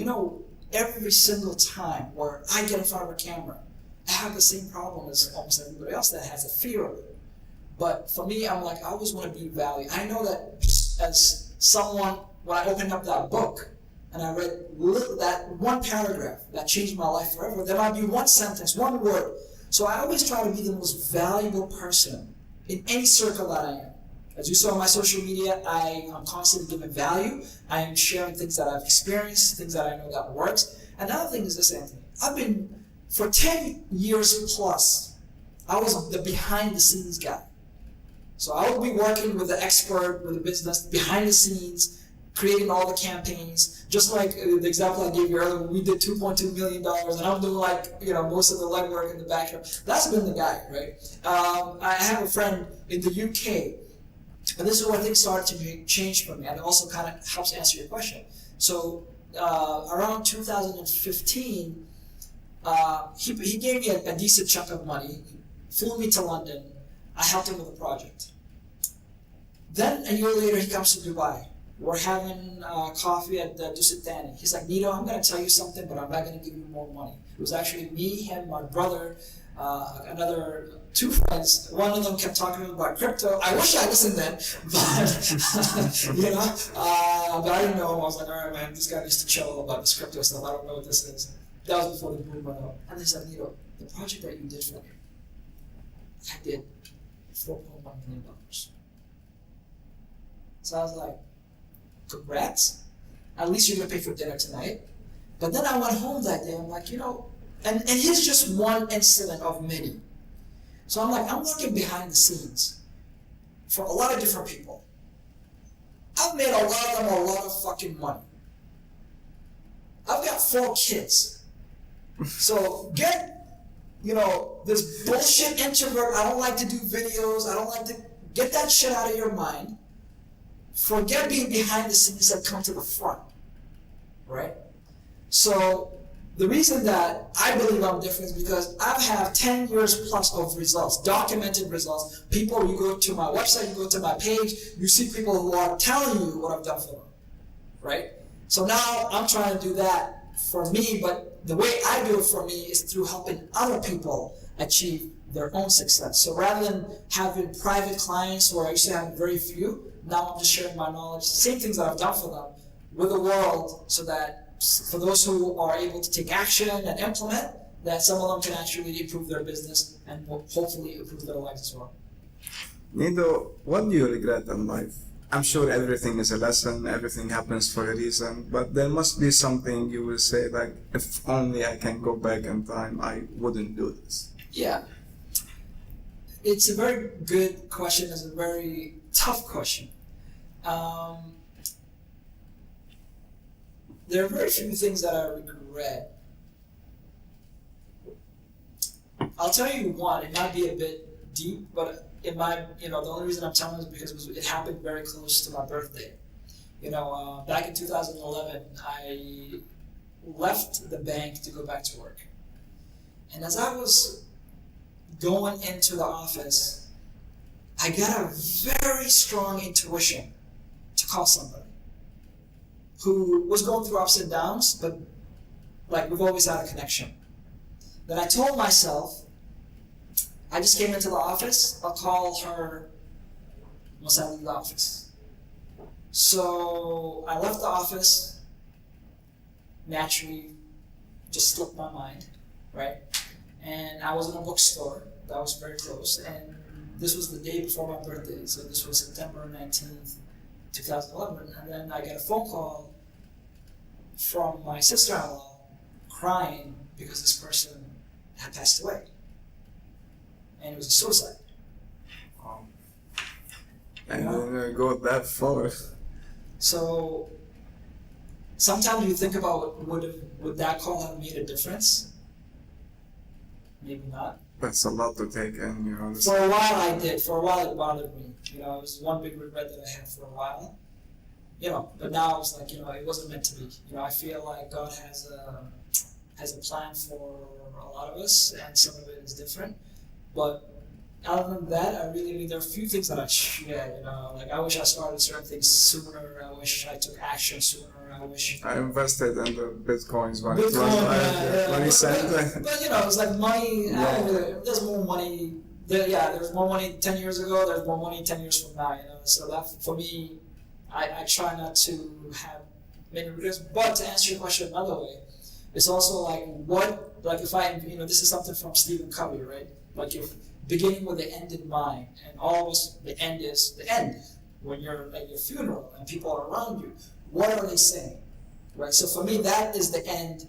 every single time where I get in front of a camera, I have the same problem as almost everybody else that has a fear of it. But for me, I'm like, I always want to be valued. I know that as someone, when I opened up that book, and I read that one paragraph that changed my life forever, there might be one sentence, one word. So I always try to be the most valuable person in any circle that I am. As you saw on my social media, I am constantly giving value. I am sharing things that I've experienced, things that I know that works. Another thing is this, Anthony. I've been, for 10 years plus, I was the behind the scenes guy. So I would be working with the expert, with the business, behind the scenes, creating all the campaigns, just like the example I gave you earlier. We did $2.2 million, and I'm doing most of the legwork in the background. That's been the guy, right? I have a friend in the UK, and this is where things started to change for me, and it also kind of helps answer your question. So around 2015, he gave me a decent chunk of money, flew me to London. I helped him with a project. Then a year later, he comes to Dubai. We're having coffee at the Dusit Thani. He's like, Nido, I'm going to tell you something, but I'm not going to give you more money. It was actually me, him, my brother, another two friends. One of them kept talking about crypto. I wish I listened then, but but I didn't know him. I was like, all right, man, this guy needs to chill about this crypto stuff. I don't know what this is. That was before the boom went up. And they said, Nido, the project that you did for me, I did $4.1 million. So I was like, congrats, at least you're gonna pay for dinner tonight. But then I went home that day, I'm like, and here's just one incident of many. So I'm like, I'm working behind the scenes for a lot of different people. I've made a lot of them a lot of fucking money. I've got 4 kids. So get, this bullshit introvert, I don't like to do videos, I don't like to, get that shit out of your mind. Forget being behind the scenes and come to the front, right? So the reason that I believe I'm different is because I've had 10 years plus of results, documented results. People, you go to my website, you go to my page, you see people who are telling you what I've done for them, right? So now I'm trying to do that for me, but the way I do it for me is through helping other people achieve their own success. So rather than having private clients where I used to have very few, now I'm just sharing my knowledge, same things that I've done for them, with the world, so that for those who are able to take action and implement, that some of them can actually improve their business and will hopefully improve their lives as well. Nido, what do you regret in life? I'm sure everything is a lesson, everything happens for a reason, but there must be something you will say like, if only I can go back in time, I wouldn't do this. Yeah. It's a very good question. It's a very tough question. There are very few things that I regret. I'll tell you one. It might be a bit deep, but the only reason I'm telling you is because it happened very close to my birthday. Back in 2011, I left the bank to go back to work. And as I was going into the office, I got a very strong intuition to call somebody who was going through ups and downs, but like we've always had a connection. Then I told myself, I just came into the office, I'll call her once I leave the office. So I left the office, naturally just slipped my mind, right? And I was in a bookstore that was very close, and this was the day before my birthday, so this was September 19th, 2011, and then I get a phone call from my sister-in-law crying because this person had passed away. And it was a suicide. And you go that far. So sometimes you think about would that call have made a difference? Maybe not. That's a lot to take in, For a while I did. For a while it bothered me. It was one big regret that I had for a while. But now it's like, it wasn't meant to be. I feel like God has a plan for a lot of us, and some of it is different. But other than that, there are a few things that like I wish I started certain things sooner. I wish I took action sooner. I invested in the Bitcoins when it Bitcoin, was when you said that. But it's like money, there's more money. There's more money 10 years ago, there's more money 10 years from now, So that, for me, I try not to have many regrets. But to answer your question another way, it's also like if this is something from Stephen Covey, right? Like if beginning with the end in mind, and always the end is the end. When you're at your funeral and people are around you, what are they saying, right? So for me, that is the end,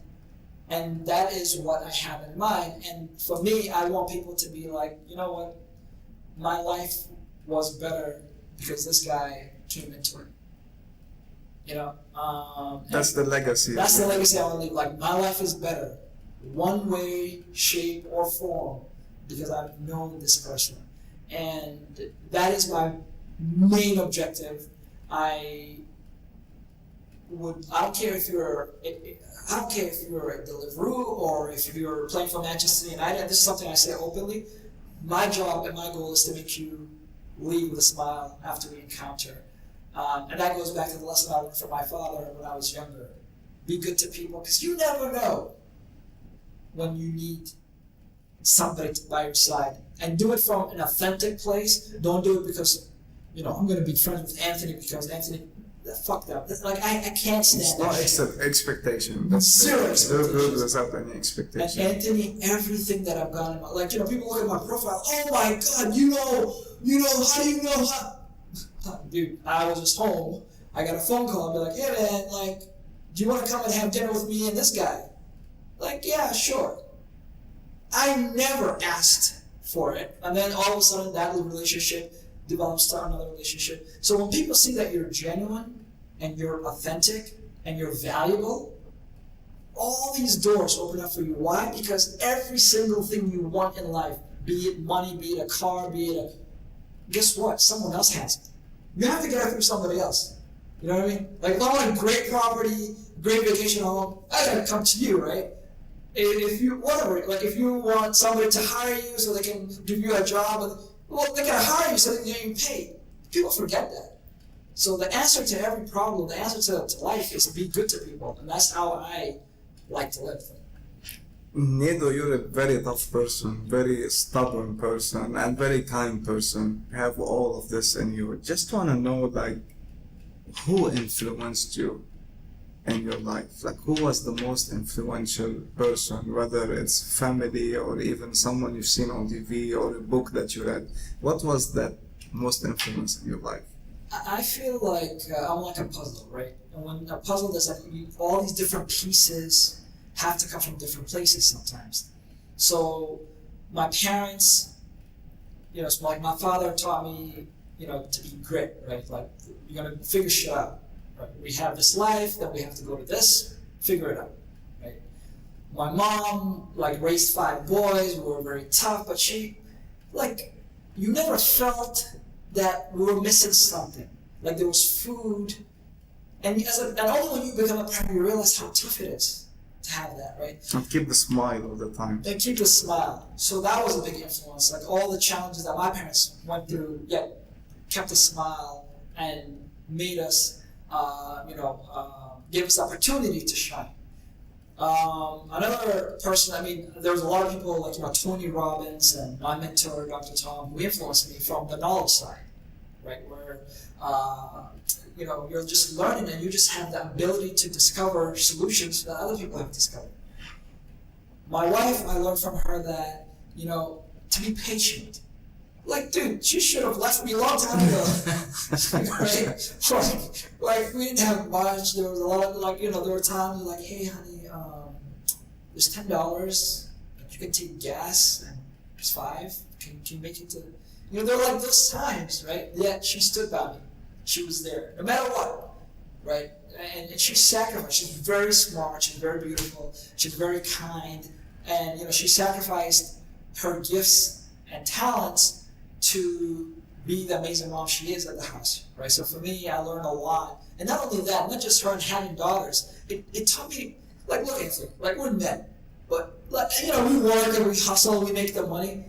and that is what I have in mind. And for me, I want people to be like, you know what, my life was better because this guy came into it. That's the legacy. That's the legacy I want to leave. Like, my life is better, one way, shape, or form, because I've known this person. And that is my main objective. I don't care if you're a Deliveroo or if you're playing for Manchester United. This is something I say openly. My job and my goal is to make you leave with a smile after we encounter. And that goes back to the lesson I learned from my father when I was younger. Be good to people, because you never know when you need somebody by your side. And do it from an authentic place. Don't do it because, I'm going to be friends with Anthony because Anthony, fuck that. Like, I can't stand that. It's not expectation. Zero expectation. Do without any expectation. And Anthony, everything that I've gone in my, people look at my profile, oh my God, how do you know how? Dude, I was just home. I got a phone call and be like, hey man, do you want to come and have dinner with me and this guy? Like, yeah, sure. I never asked for it. And then all of a sudden that relationship develops to another relationship. So when people see that you're genuine and you're authentic and you're valuable, all these doors open up for you. Why? Because every single thing you want in life, be it money, be it a car, guess what? Someone else has it. You have to get it through somebody else. You know what I mean? Like, if I want a great property, great vacation home, I gotta come to you, right? If you want somebody to hire you so they can give you a job, they gotta hire you so they can get you paid. People forget that. So the answer to every problem, the answer to life is be good to people, and that's how I like to live. Nido, you're a very tough person, very stubborn person, and very kind person. You have all of this in you. Just want to know, like, who influenced you in your life? Like, who was the most influential person, whether it's family or even someone you've seen on TV or a book that you read? What was that most influence in your life? I feel like I'm like a puzzle, right? And when a puzzle is like all these different pieces have to come from different places sometimes. So my parents, it's like my father taught me, to be grit, right? Like you're gonna figure shit out. Right? We have this life, then we have to go to this, figure it out, right? My mom like raised 5 boys. We were very tough, but you never felt that we were missing something. Like there was food, and only when you become a parent, you realize how tough it is to have that, right? And keep the smile all the time. And keep the smile. So that was a big influence. Like all the challenges that my parents went through, yet kept a smile and made us, gave us the opportunity to shine. Another person, there was a lot of people like Tony Robbins and my mentor, Dr. Tom, who influenced me from the knowledge side, right? Where, you're just learning and you just have the ability to discover solutions that other people have discovered. My wife, I learned from her that, to be patient. Like, dude, she should have left me a long time ago. Right? Like, we didn't have much. There was a lot of, there were times like, hey, honey, there's $10. You can take gas, and there's 5. Can you make it to... there were like those times, right? Yet she stood by me. She was there, no matter what, right? And she sacrificed. She's very smart. She's very beautiful. She's very kind. And, she sacrificed her gifts and talents to be the amazing mom she is at the house, right? So for me, I learned a lot. And not only that, not just her having daughters, it taught me, like, look, Anthony, like, we're men. But, we work and we hustle, we make the money.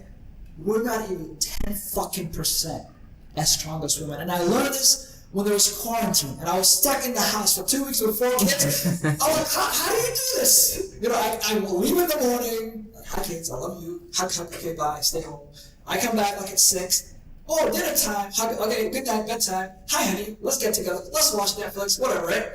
We're not even 10% as strong as women. And I learned this when there was quarantine and I was stuck in the house for 2 weeks with 4 kids. I was like, how do you do this? I leave in the morning, like, hi kids, I love you. Hug, okay, bye, stay home. I come back like at 6. Oh, dinner time, hug, okay, good night, bedtime. Hi honey, let's get together, let's watch Netflix, whatever, right?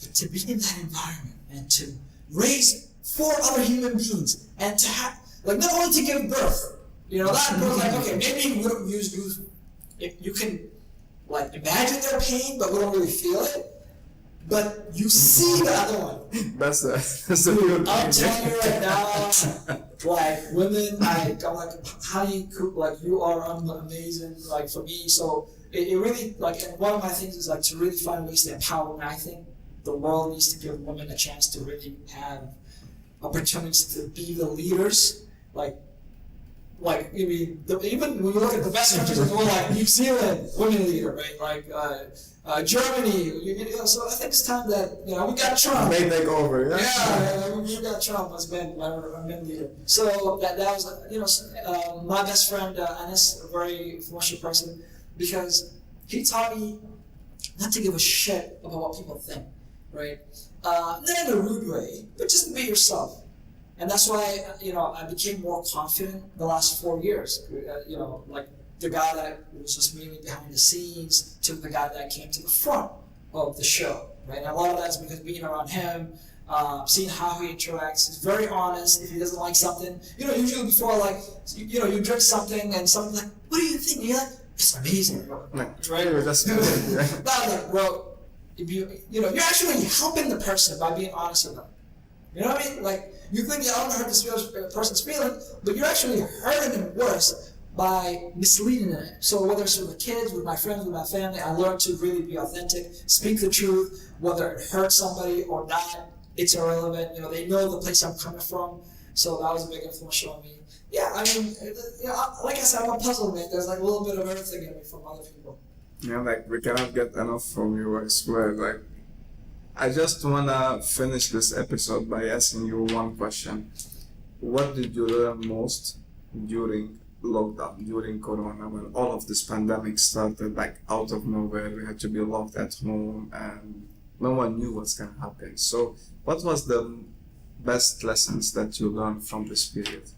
But to be in that environment and to raise 4 other human beings and to have, not only to give birth, that was like, okay, maybe we don't use youth. You can, imagine their pain, but we don't really feel it. But you see the other one. That's the good I'm telling you right now, women, I'm like, honey, you are amazing, for me. So it really, and one of my things is, to really find ways to empower women. I think the world needs to give women a chance to really have opportunities to be the leaders, even when you look at the best countries in the world, like New Zealand, women leader, right? Germany, so I think it's time that, we got Trump. May take over, yeah? Yeah, we got Trump as men leader. So that was, my best friend, Anis, a very influential person, because he taught me not to give a shit about what people think, right? Not in a rude way, but just be yourself. And that's why, I became more confident the last 4 years. The guy that was just mainly behind the scenes to the guy that came to the front of the show, right? And a lot of that's because being around him, seeing how he interacts, he's very honest. If he doesn't like something, usually before, you drink something and someone's like, what do you think? And you're like, it's amazing, right? That's good. Not bro, you're actually helping the person by being honest with them. You know what I mean? You think you don't hurt this person's feeling, but you're actually hurting them worse by misleading them. So whether it's with the kids, with my friends, with my family, I learned to really be authentic, speak the truth, whether it hurts somebody or not, it's irrelevant. They know the place I'm coming from. So that was a big influence on me. Yeah, like I said, I'm a puzzle, man. There's a little bit of everything in me from other people. Yeah, we cannot get enough from you, I swear. I just wanna finish this episode by asking you one question. What did you learn most during lockdown, during Corona, when all of this pandemic started, out of nowhere? We had to be locked at home and no one knew what's gonna happen. So what was the best lessons that you learned from this period?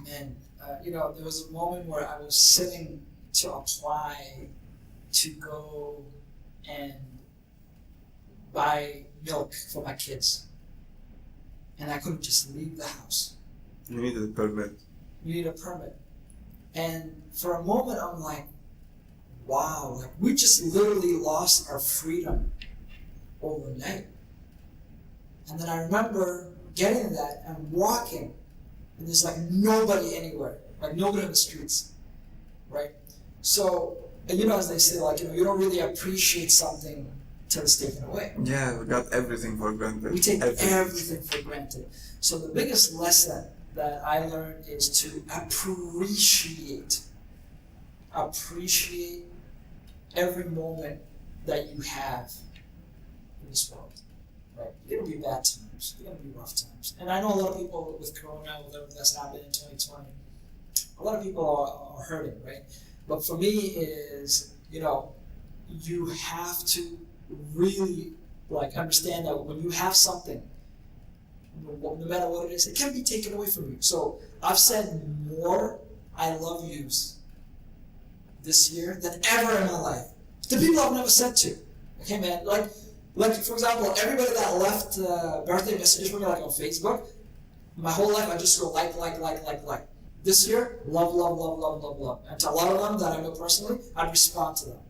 Man, there was a moment where I was sitting to apply to go and buy milk for my kids. And I couldn't just leave the house. You needed a permit. You need a permit. And for a moment, I'm like, wow, like we just literally lost our freedom overnight. And then I remember getting that and walking, and there's like nobody anywhere, like nobody in the streets, right? So, as they say, like, you don't really appreciate something till it's taken away. Yeah, we got everything for granted. We take everything for granted. So the biggest lesson that I learned is to appreciate every moment that you have in this world. Right? There are going to be bad times. There are going to be rough times. And I know a lot of people with Corona, with everything that's happened in 2020, a lot of people are hurting, right? But for me is, you have to really understand that when you have something, no matter what it is, it can be taken away from you. So I've said more I love yous this year than ever in my life. To people I've never said to. Okay, man, like for example, everybody that left birthday messages for me on Facebook, my whole life I just go like. This year, love. And to a lot of them that I know personally, I'd respond to them.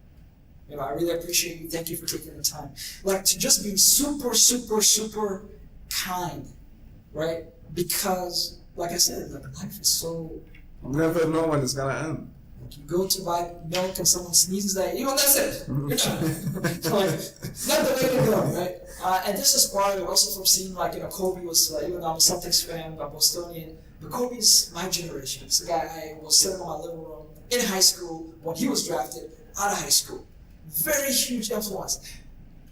I really appreciate you. Thank you for taking the time. To just be super, super, super kind, right? Because, like I said, life is so... You never know when it's gonna end. You go to buy milk and someone sneezes at you, that's it. Not the way to go, right? And this is part of it also from seeing, Kobe was, even though I'm a Celtics fan, I'm Bostonian, but Kobe's my generation. It's the guy I was sitting in my living room in high school when he was drafted out of high school. Very huge influence.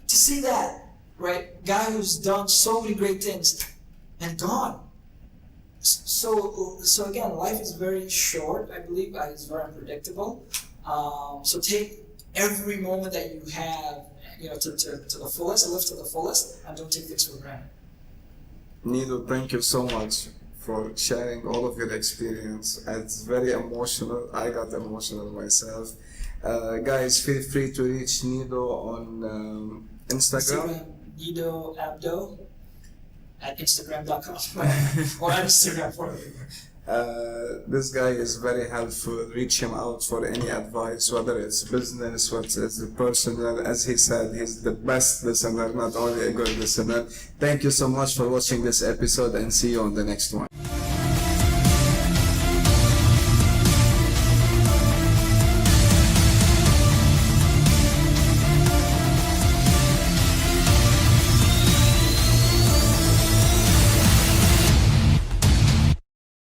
To see that, right? Guy who's done so many great things and gone. So again, life is very short, I believe. It's very unpredictable. So take every moment that you have, to the fullest, and live to the fullest, and don't take things for granted. Nido, thank you so much for sharing all of your experience. It's very emotional. I got emotional myself. Guys, feel free to reach Nido on Instagram. Nido Abdo at Instagram.com or Instagram for me. This guy is very helpful. Reach him out for any advice, whether it's business, whether it's personal. As he said, he's the best listener, not only a good listener. Thank you so much for watching this episode, and see you on the next one.